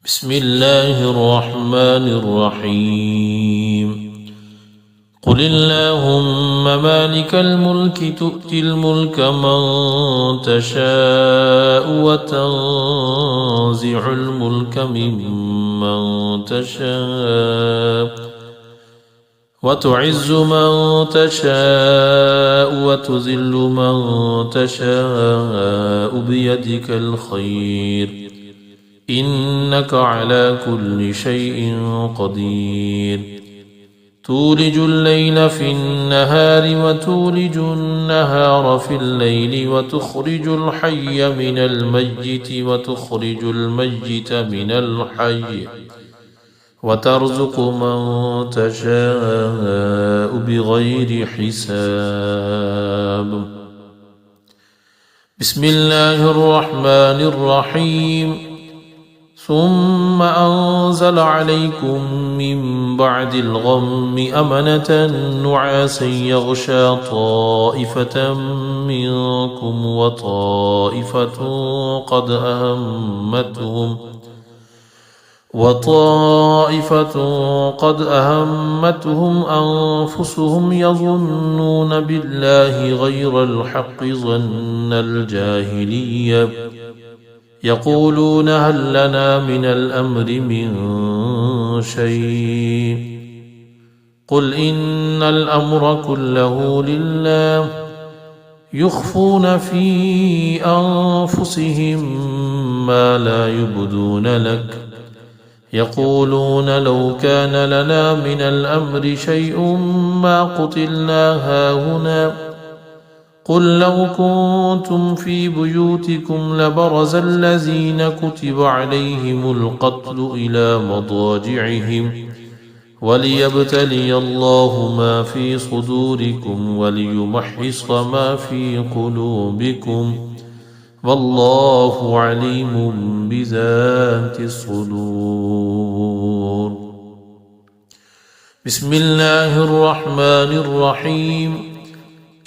بسم الله الرحمن الرحيم قل اللهم مالك الملك تؤتي الملك من تشاء وتنزع الملك ممن تشاء وتعز من تشاء وتذل من تشاء بيدك الخير إنك على كل شيء قدير تولج الليل في النهار وتولج النهار في الليل وتخرج الحي من الميت وتخرج الميت من الحي وترزق من تشاء بغير حساب بسم الله الرحمن الرحيم ثم أنزل عليكم من بعد الغم أمنة نعاسا يغشى طائفة منكم وطائفة قد أهمتهم أنفسهم يظنون بالله غير الحق ظن الجاهلية يقولون هل لنا من الأمر من شيء قل إن الأمر كله لله يخفون في أنفسهم ما لا يبدون لك يقولون لو كان لنا من الأمر شيء ما قتلنا هاهنا قل لو كنتم في بيوتكم لبرز الذين كتب عليهم القتل إلى مضاجعهم وليبتلي الله ما في صدوركم وليمحص ما في قلوبكم والله عليم بذات الصدور بسم الله الرحمن الرحيم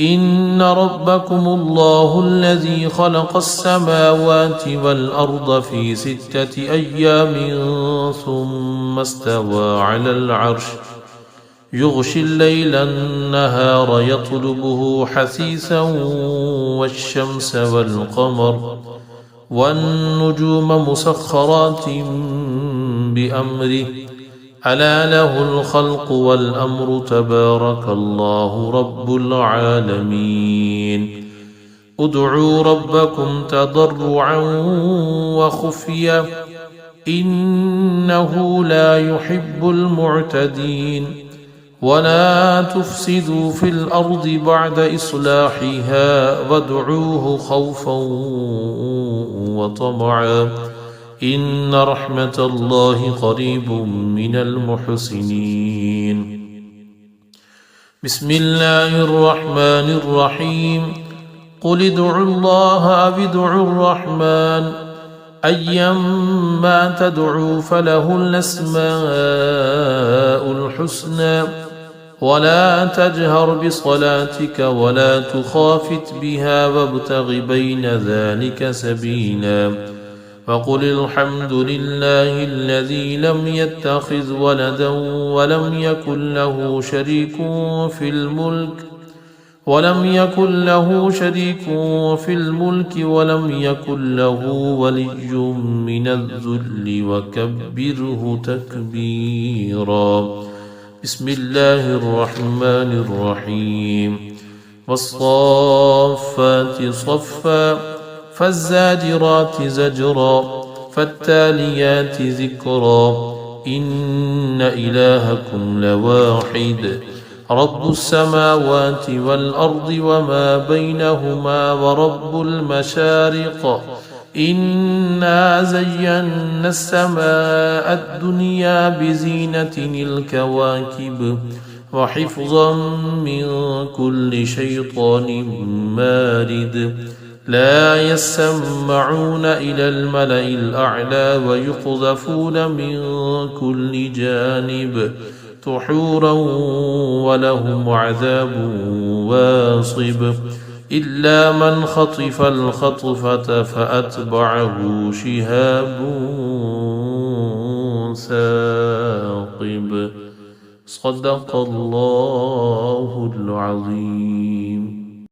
إن ربكم الله الذي خلق السماوات والأرض في 6 أيام ثم استوى على العرش يغشي الليل النهار يطلبه حثيثا والشمس والقمر والنجوم مسخرات بأمره ألا له الخلق والأمر تبارك الله رب العالمين ادعوا ربكم تضرعا وخفيا إنه لا يحب المعتدين ولا تفسدوا في الأرض بعد إصلاحها وادعوه خوفا وطمعا إن رحمة الله قريب من المحسنين بسم الله الرحمن الرحيم قل ادعوا الله أو ادعوا الرحمن أيما تدعوا فله الأسماء الحسنى ولا تجهر بصلاتك ولا تخافت بها وابتغ بين ذلك سبيلا وقل الحمد لله الذي لم يتخذ ولدا ولم يكن له شريك في الملك ولم ولم يكن له ولي من الذل وكبره تكبيرا بسم الله الرحمن الرحيم والصافات صفا فالزاجرات زجرا فالتاليات ذكرا إن إلهكم لواحد رب السماوات والأرض وما بينهما ورب المشارق إنا زينا السماء الدنيا بزينة الكواكب وحفظا من كل شيطان مارد لا يسمعون إلى الملأ الأعلى ويقذفون من كل جانب دحورا ولهم عذاب واصب إلا من خطف الخطفة فأتبعه شهاب المساقب. صدق الله العظيم.